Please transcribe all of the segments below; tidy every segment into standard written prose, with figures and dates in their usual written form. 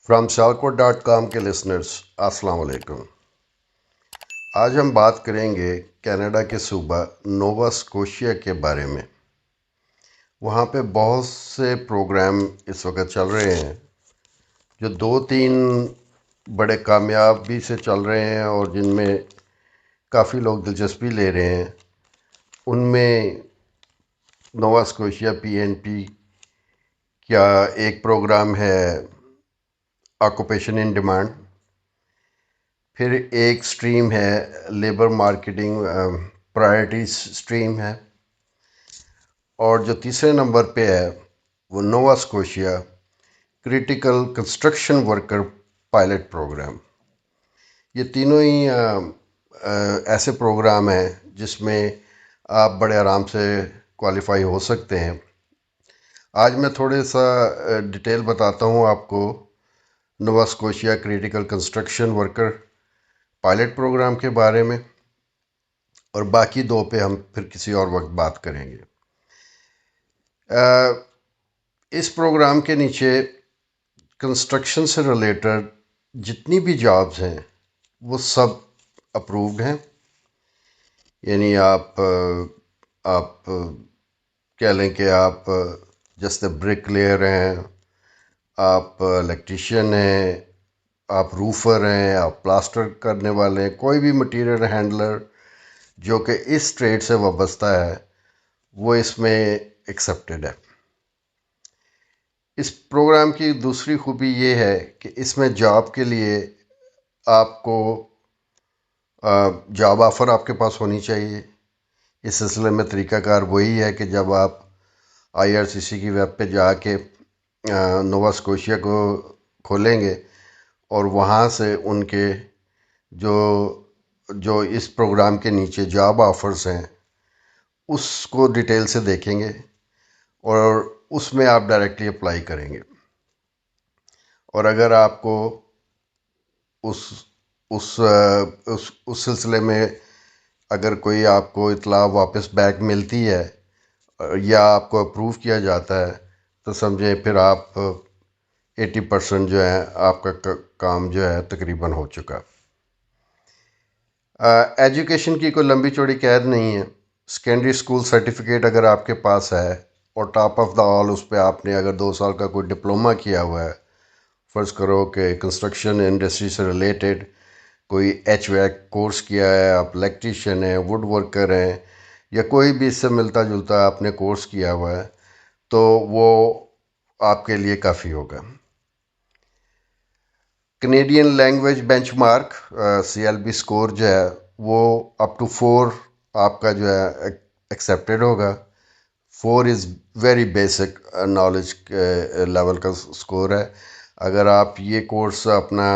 From sialkot.com کے listeners السلام علیکم۔ آج ہم بات کریں گے کینیڈا کے صوبہ نووا اسکوشیا کے بارے میں۔ وہاں پہ بہت سے پروگرام اس وقت چل رہے ہیں جو 2-3 بڑے کامیابی سے چل رہے ہیں اور جن میں کافی لوگ دلچسپی لے رہے ہیں۔ ان میں نووا اسکوشیا PNP کا ایک پروگرام ہے آکوپیشن ان ڈیمانڈ، پھر ایک سٹریم ہے لیبر مارکیٹنگ پرائرٹیز سٹریم ہے، اور جو تیسرے نمبر پہ ہے وہ Nova Scotia critical construction worker pilot programme. یہ تینوں ہی ایسے پروگرام ہیں جس میں آپ بڑے آرام سے کوالیفائی ہو سکتے ہیں۔ آج میں تھوڑے سا ڈیٹیل بتاتا ہوں آپ کو Nova Scotia critical construction worker pilot programme کے بارے میں، اور باقی دو پہ ہم پھر کسی اور وقت بات کریں گے۔ اس پروگرام کے نیچے کنسٹرکشن سے ریلیٹڈ جتنی بھی جابز ہیں وہ سب اپرووڈ ہیں۔ یعنی آپ کہہ لیں کہ آپ جیسے برک لیئر ہیں، آپ الیکٹریشین ہیں، آپ روفر ہیں، آپ پلاسٹر کرنے والے ہیں، کوئی بھی مٹیریل ہینڈلر جو کہ اس ٹریڈ سے وابستہ ہے وہ اس میں ایکسیپٹڈ ہے۔ اس پروگرام کی دوسری خوبی یہ ہے کہ اس میں جاب کے لیے آپ کو جاب آفر آپ کے پاس ہونی چاہیے۔ اس سلسلے میں طریقہ کار وہی ہے کہ جب آپ IRCC کی ویب پہ جا کے نووا اسکوشیا کو کھولیں گے اور وہاں سے ان کے جو اس پروگرام کے نیچے جاب آفرز ہیں اس کو ڈیٹیل سے دیکھیں گے اور اس میں آپ ڈائریکٹلی اپلائی کریں گے۔ اور اگر آپ کو اس سلسلے میں اگر کوئی آپ کو اطلاع واپس بیک ملتی ہے یا آپ کو اپروو کیا جاتا ہے تو سمجھیں پھر آپ 80% جو ہے آپ کا کام جو ہے تقریباً ہو چکا۔ ایجوکیشن کی کوئی لمبی چوڑی قید نہیں ہے۔ سیکنڈری اسکول سرٹیفکیٹ اگر آپ کے پاس ہے اور ٹاپ آف دا آل اس پہ آپ نے اگر 2 سال کا کوئی ڈپلومہ کیا ہوا ہے، فرض کرو کہ کنسٹرکشن انڈسٹری سے ریلیٹڈ کوئی HVAC کورس کیا ہے، آپ الیکٹریشین ہیں، ووڈ ورکر ہیں، یا کوئی بھی اس سے ملتا جلتا آپ نے کورس کیا ہوا ہے تو وہ آپ کے لیے کافی ہوگا۔ Canadian language bench mark CLB score جو ہے وہ اپ ٹو 4 آپ کا جو ہے ایکسیپٹیڈ ہوگا۔ 4 is very basic knowledge level کا اسکور ہے۔ اگر آپ یہ کورس اپنا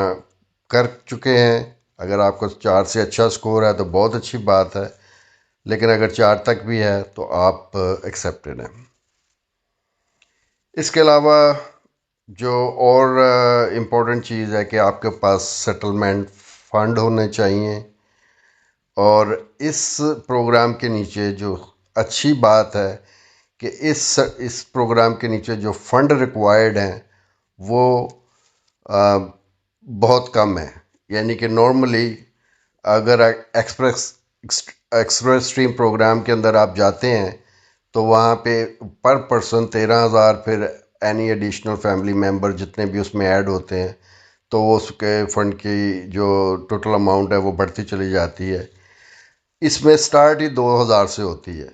کر چکے ہیں، اگر آپ کا 4 سے اچھا اسکور ہے تو بہت اچھی بات ہے، لیکن اگر 4 تک بھی ہے تو آپ ایکسیپٹیڈ ہیں۔ اس کے علاوہ جو اور امپورٹنٹ چیز ہے کہ آپ کے پاس سیٹلمنٹ فنڈ ہونے چاہیے، اور اس پروگرام کے نیچے جو اچھی بات ہے کہ اس پروگرام کے نیچے جو فنڈ ریکوائرڈ ہیں وہ بہت کم ہے۔ یعنی کہ نارملی اگر ایکسپریس اسٹریم پروگرام کے اندر آپ جاتے ہیں تو وہاں پہ پر پرسن 13,000، پھر اینی ایڈیشنل فیملی ممبر جتنے بھی اس میں ایڈ ہوتے ہیں تو اس کے فنڈ کی جو ٹوٹل اماؤنٹ ہے وہ بڑھتی چلی جاتی ہے۔ اس میں سٹارٹ ہی 2,000 سے ہوتی ہے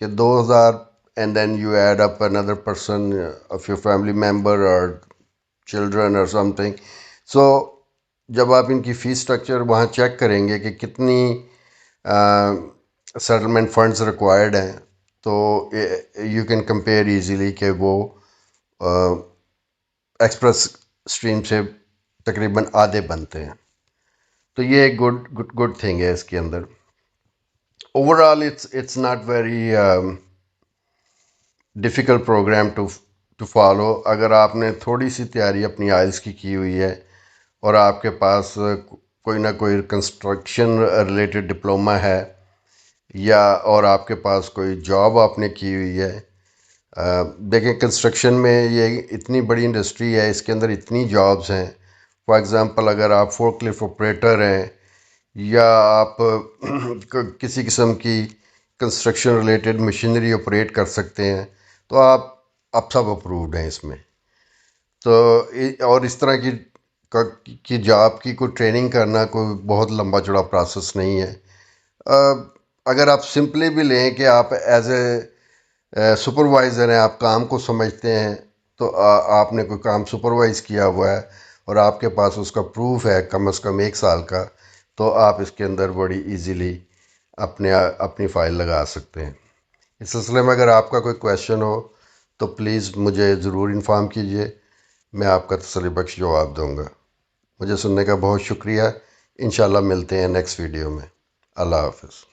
کہ 2,000 and then you add up اندر person of your family member اور چلڈرن اور سم تھنگ۔ سو جب آپ ان کی فیس سٹرکچر وہاں چیک کریں گے کہ کتنی سیٹلمنٹ فنڈز ریکوائرڈ ہیں تو یو کین کمپیئر ایزیلی کہ وہ ایکسپریس اسٹریم سے تقریباً آدھے بنتے ہیں۔ تو یہ ایک گڈ تھنگ ہے اس کے اندر۔ Overall it's not very difficult programme to follow. اگر آپ نے تھوڑی سی تیاری اپنی آئلس کی ہوئی ہے اور آپ کے پاس کوئی نہ کوئی کنسٹرکشن ریلیٹڈ ڈپلومہ ہے، یا اور آپ کے پاس کوئی جاب آپ نے کی ہوئی ہے، دیکھیں کنسٹرکشن میں یہ اتنی بڑی انڈسٹری ہے، اس کے اندر اتنی جابز ہیں. فار ایگزامپل اگر آپ فورک لفٹ آپریٹر ہیں یا آپ کسی قسم کی کنسٹرکشن ریلیٹڈ مشینری آپریٹ کر سکتے ہیں تو آپ سب اپرووڈ ہیں اس میں. تو اور اس طرح کی جاب کی کوئی ٹریننگ کرنا کوئی بہت لمبا چوڑا پروسیس نہیں ہے. اگر آپ سمپلی بھی لیں کہ آپ ایز اے سپروائزر ہیں، آپ کام کو سمجھتے ہیں، تو آپ نے کوئی کام سپروائز کیا ہوا ہے اور آپ کے پاس اس کا پروف ہے کم از کم 1 سال کا، تو آپ اس کے اندر بڑی ایزیلی اپنی فائل لگا سکتے ہیں. اس سلسلے میں اگر آپ کا کوئی کویشچن ہو تو پلیز مجھے ضرور انفارم کیجیے، میں آپ کا تسلی بخش جواب دوں گا. مجھے سننے کا بہت شکریہ. انشاءاللہ ملتے ہیں نیکسٹ ویڈیو میں. اللہ حافظ.